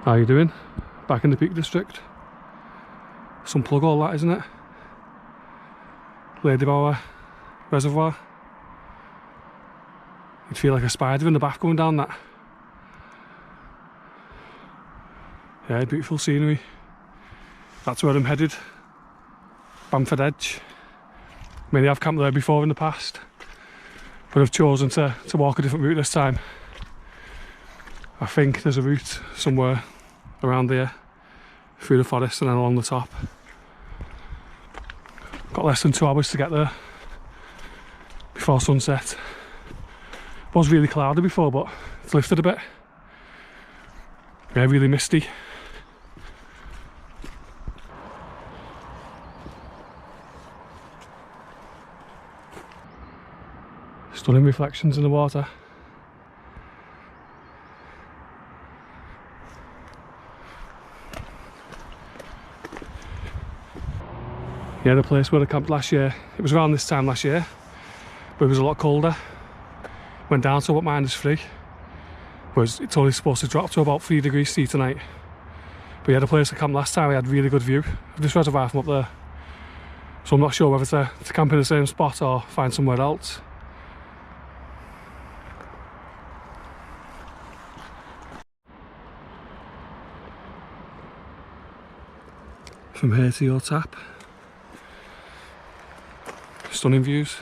How you doing? Back in the Peak District. Some plug all that, isn't it? Ladybower reservoir. You'd feel like a spider in the bath going down that. Yeah, beautiful scenery. That's where I'm headed. Bamford Edge. Maybe I've camped there before in the past, but I've chosen to walk a different route this time. I think there's a route somewhere around there, through the forest and then along the top. Got less than 2 hours to get there before sunset. It was really cloudy before, but it's lifted a bit. Yeah, really misty. Stunning reflections in the water. Yeah, the place where I camped last year, it was around this time last year, but it was a lot colder. Went down to about -3, whereas it's only supposed to drop to about 3 degrees C tonight. But yeah, the place I camped last time, I had really good view of this reservoir from up there. So I'm not sure whether to camp in the same spot or find somewhere else. From here to your tap. Stunning views.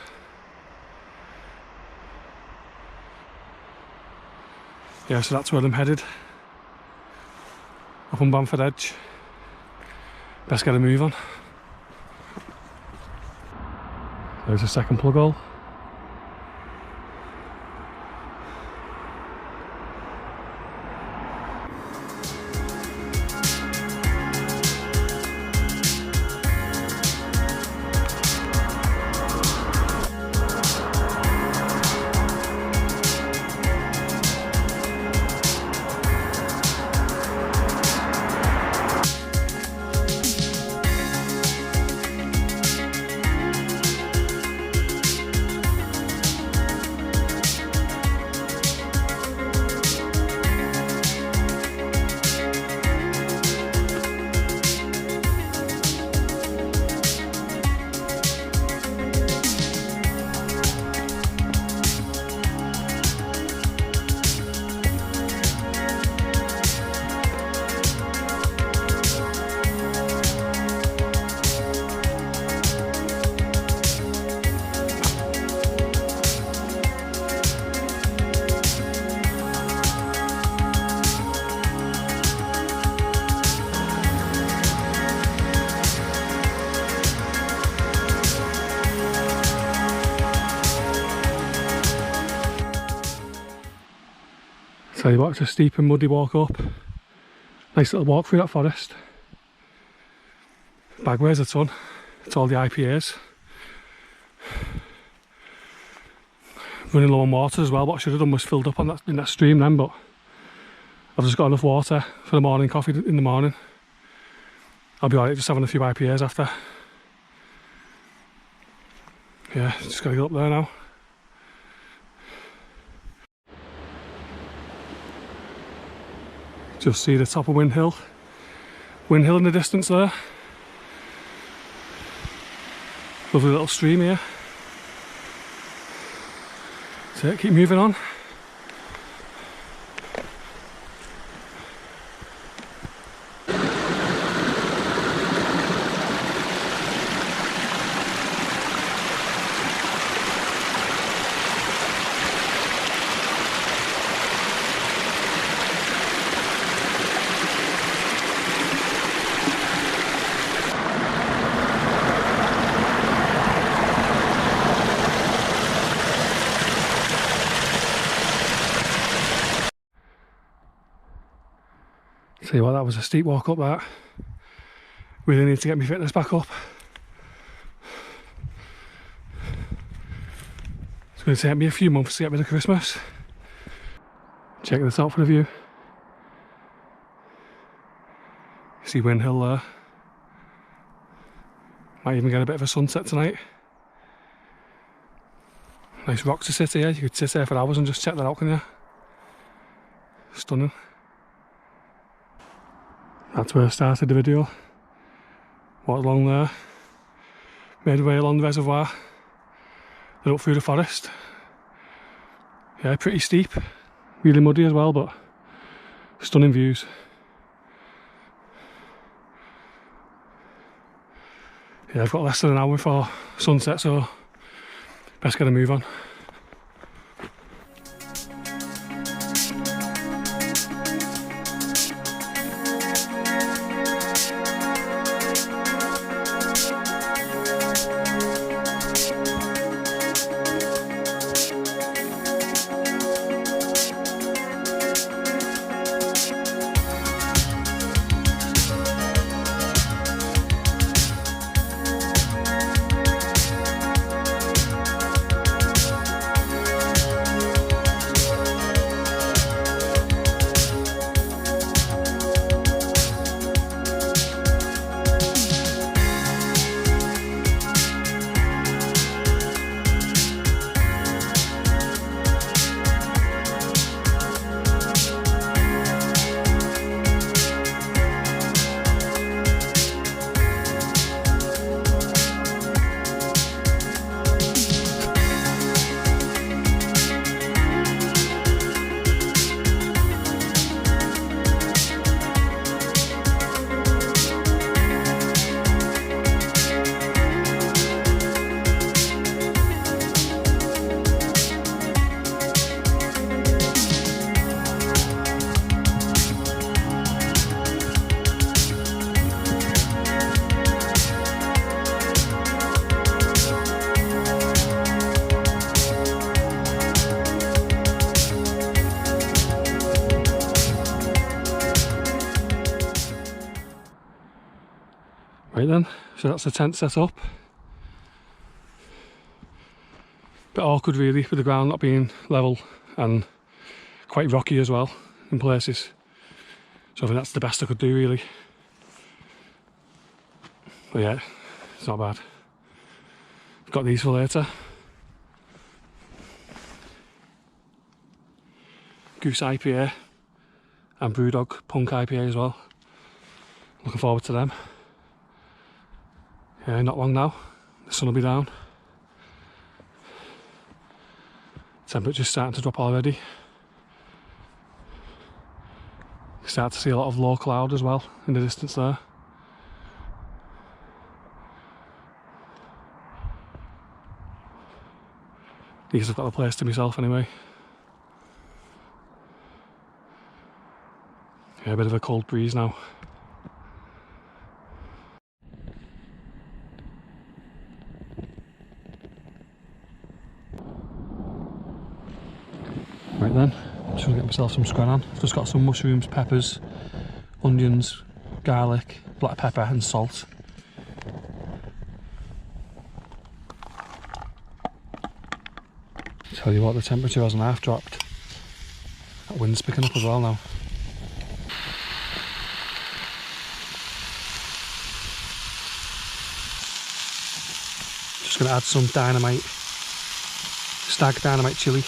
Yeah, so that's where I'm headed. Up on Bamford Edge. Best get a move on. There's a second plug hole. Tell you what, it's a steep and muddy walk up. Nice little walk through that forest. Bag weighs a ton. It's all the IPAs. Running low on water as well. What I should have done was filled up on in that stream then, but I've just got enough water for the morning coffee in the morning. I'll be alright just having a few IPAs after. Yeah, just gotta get up there now. Just see the top of Wind Hill. Wind Hill in the distance there. Lovely little stream here. So keep moving on. Tell you what, that was a steep walk up that. Really need to get my fitness back up. It's going to take me a few months to get rid of Christmas. Check this out for the view. See Wind Hill there. Might even get a bit of a sunset tonight. Nice rock to sit here. You could sit there for hours and just check that out, can you? Stunning. That's where I started the video. Walked along there, made my way along the reservoir, then up through the forest. Yeah, pretty steep, really muddy as well, but stunning views. Yeah, I've got less than an hour before sunset, so best get a move on. Right then, so that's the tent set up. Bit awkward really with the ground not being level and quite rocky as well in places. So I think that's the best I could do really. But yeah, it's not bad. Got these for later. Goose IPA and Brewdog Punk IPA as well. Looking forward to them. Yeah, not long now, the sun will be down. Temperature's starting to drop already. Start to see a lot of low cloud as well in the distance there. These have got the place to myself anyway. Yeah, a bit of a cold breeze now. Right then, just gonna get myself some scran on. I've just got some mushrooms, peppers, onions, garlic, black pepper and salt. Tell you what, the temperature hasn't half dropped. That wind's picking up as well now. Just gonna add some dynamite, Stagg dynamite chilli.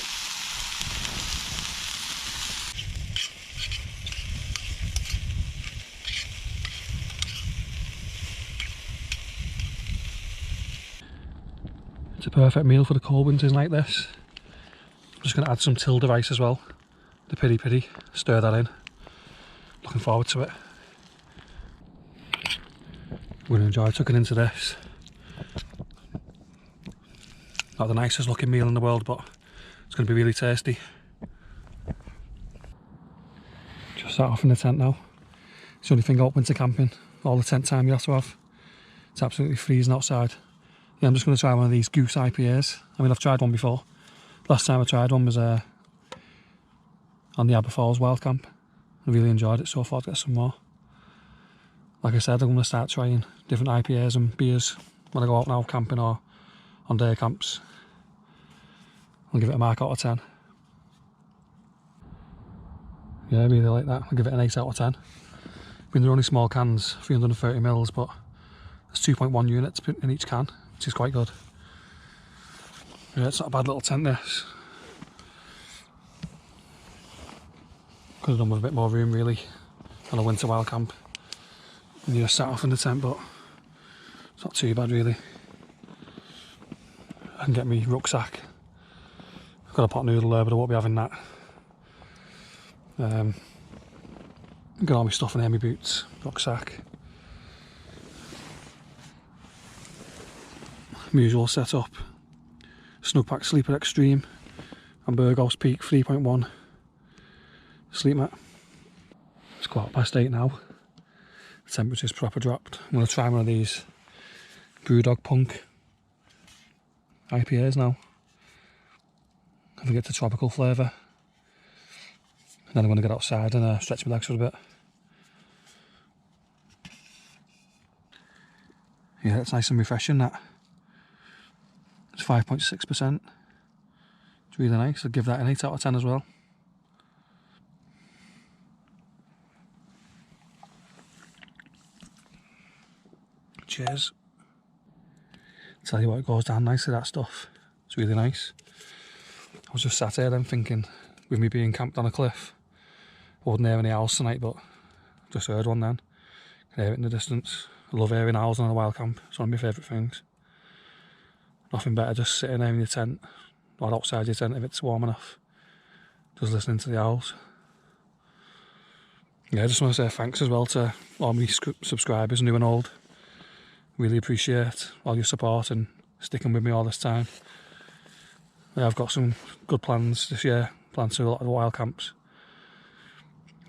It's a perfect meal for the cold winters like this. I'm just going to add some tilde rice as well, the piri piri, stir that in. Looking forward to it. I'm going to enjoy tucking into this. Not the nicest looking meal in the world, but it's going to be really tasty. Just sat off in the tent now. It's the only thing about winter camping, all the tent time you have to have. It's absolutely freezing outside. Yeah, I'm just going to try one of these goose IPAs. I mean, I've tried one before. Last time I tried one was on the Aberfoils Wild Camp. I really enjoyed it, so I thought I'd get some more. Like I said, I'm going to start trying different IPAs and beers when I go out now camping or on day camps. I'll give it a mark out of 10. Yeah, I really like that. I'll give it an 8 out of 10. I mean, they're only small cans, 330ml, but there's 2.1 units in each can, which is quite good. Yeah, it's not a bad little tent this. Could have done with a bit more room really on a winter wild camp. And you just sat off in the tent, but it's not too bad really. I can get me rucksack. I've got a pot noodle there, but I won't be having that. Got all my stuff in here, my boots, rucksack. My usual setup. Snugpack Sleeper Extreme and Berghaus Peak 3.1 sleep mat. It's 8:15 now. The temperature's proper dropped. I'm going to try one of these Brewdog Punk IPAs now. I think it's a tropical flavour. And then I'm going to get outside and stretch my legs for a bit. Yeah, it's nice and refreshing, that. It's 5.6%. It's really nice. I'd give that an 8 out of 10 as well. Cheers. Tell you what, it goes down nicely, that stuff. It's really nice. I was just sat here then thinking, with me being camped on a cliff, I wouldn't hear any owls tonight, but I just heard one then. I can hear it in the distance. I love hearing owls on a wild camp. It's one of my favourite things. Nothing better just sitting there in your tent, or outside your tent if it's warm enough, just listening to the owls. Yeah, I just want to say thanks as well to all my subscribers, new and old. Really appreciate all your support and sticking with me all this time. Yeah, I've got some good plans this year, plans to do a lot of the wild camps.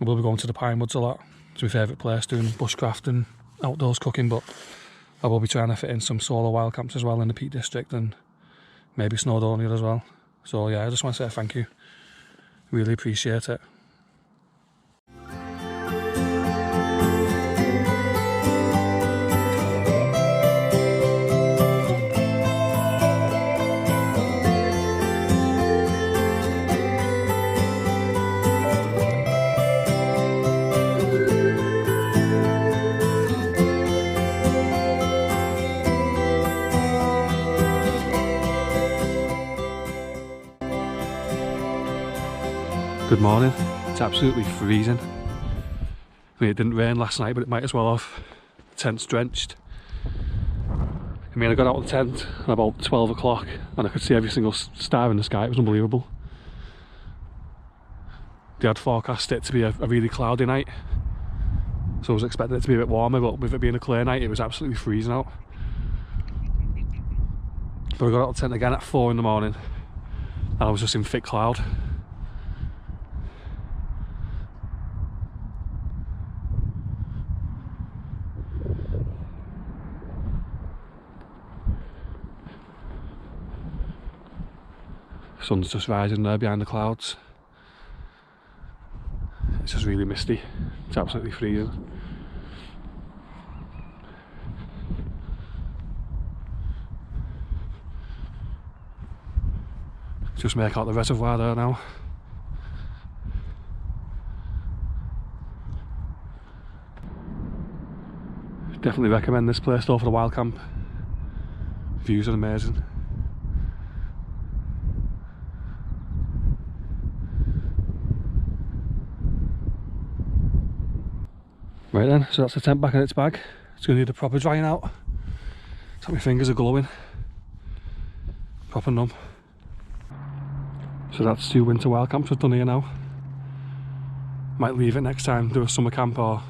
I will be going to the Pine Woods a lot. It's my favourite place, doing bushcraft and outdoors cooking, but I will be trying to fit in some solo wild camps as well in the Peak District and maybe Snowdonia as well. So yeah, I just want to say thank you. Really appreciate it. Good morning. It's absolutely freezing. I mean, it didn't rain last night, but it might as well have. The tent's drenched. I mean, I got out of the tent at about 12 o'clock and I could see every single star in the sky. It was unbelievable. They had forecast it to be a really cloudy night, so I was expecting it to be a bit warmer, but with it being a clear night, it was absolutely freezing out. But I got out of the tent again at 4 in the morning and I was just in thick cloud. Sun's just rising there behind the clouds. It's just really misty. It's absolutely freezing. Just make out the reservoir there now. Definitely recommend this place though for the wild camp. Views are amazing. Right then, so that's the tent back in its bag. It's going to need a proper drying out. So my fingers are glowing. Proper numb. So that's 2 winter wild camps we've done here now. Might leave it next time, do a summer camp or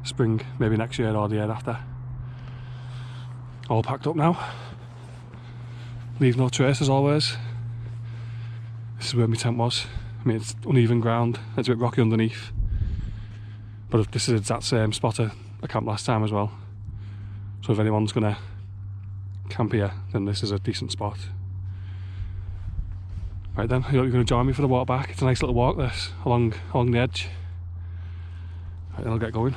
spring, maybe next year or the year after. All packed up now. Leave no trace as always. This is where my tent was. I mean, it's uneven ground, it's a bit rocky underneath. But this is that same spot I camped last time as well. So if anyone's going to camp here, then this is a decent spot. Right then, I hope you're going to join me for the walk back. It's a nice little walk this, along the edge. Right then, I'll get going.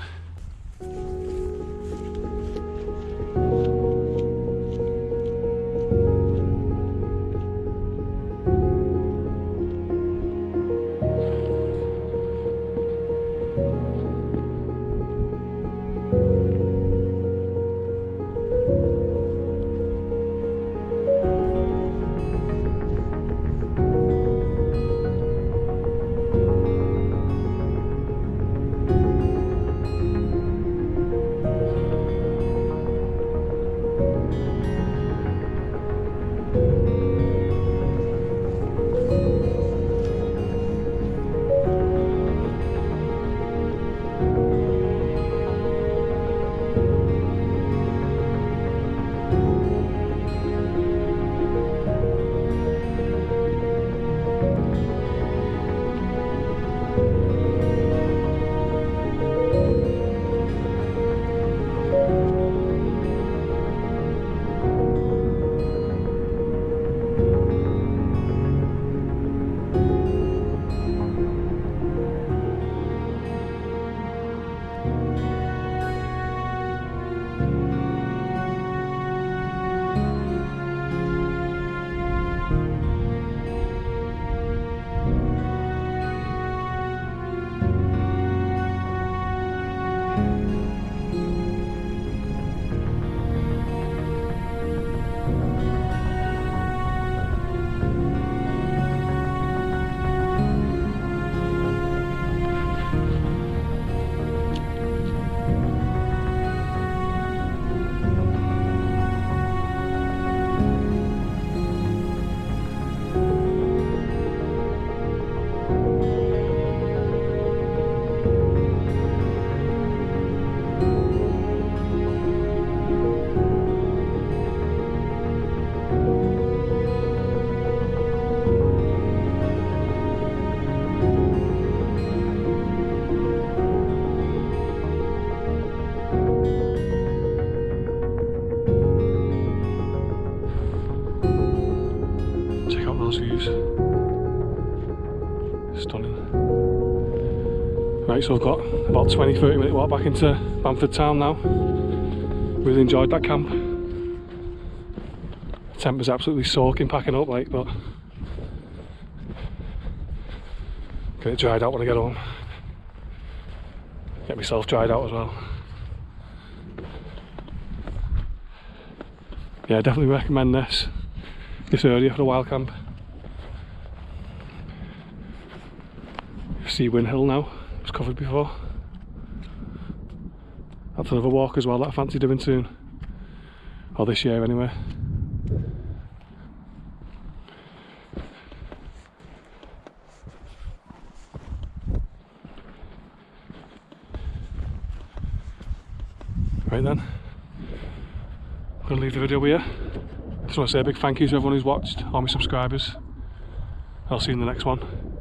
Right, so I've got about 20-30 minute walk back into Bamford town now. Really enjoyed that camp. The temp was absolutely soaking packing up, like, but get it dried out when I get home. Get myself dried out as well. Yeah, I definitely recommend this area for a wild camp. See Win Hill now, it was covered before. That's another walk as well that I fancy doing soon. Or this year anyway. Right then, I'm going to leave the video here. Just want to say a big thank you to everyone who's watched, all my subscribers. I'll see you in the next one.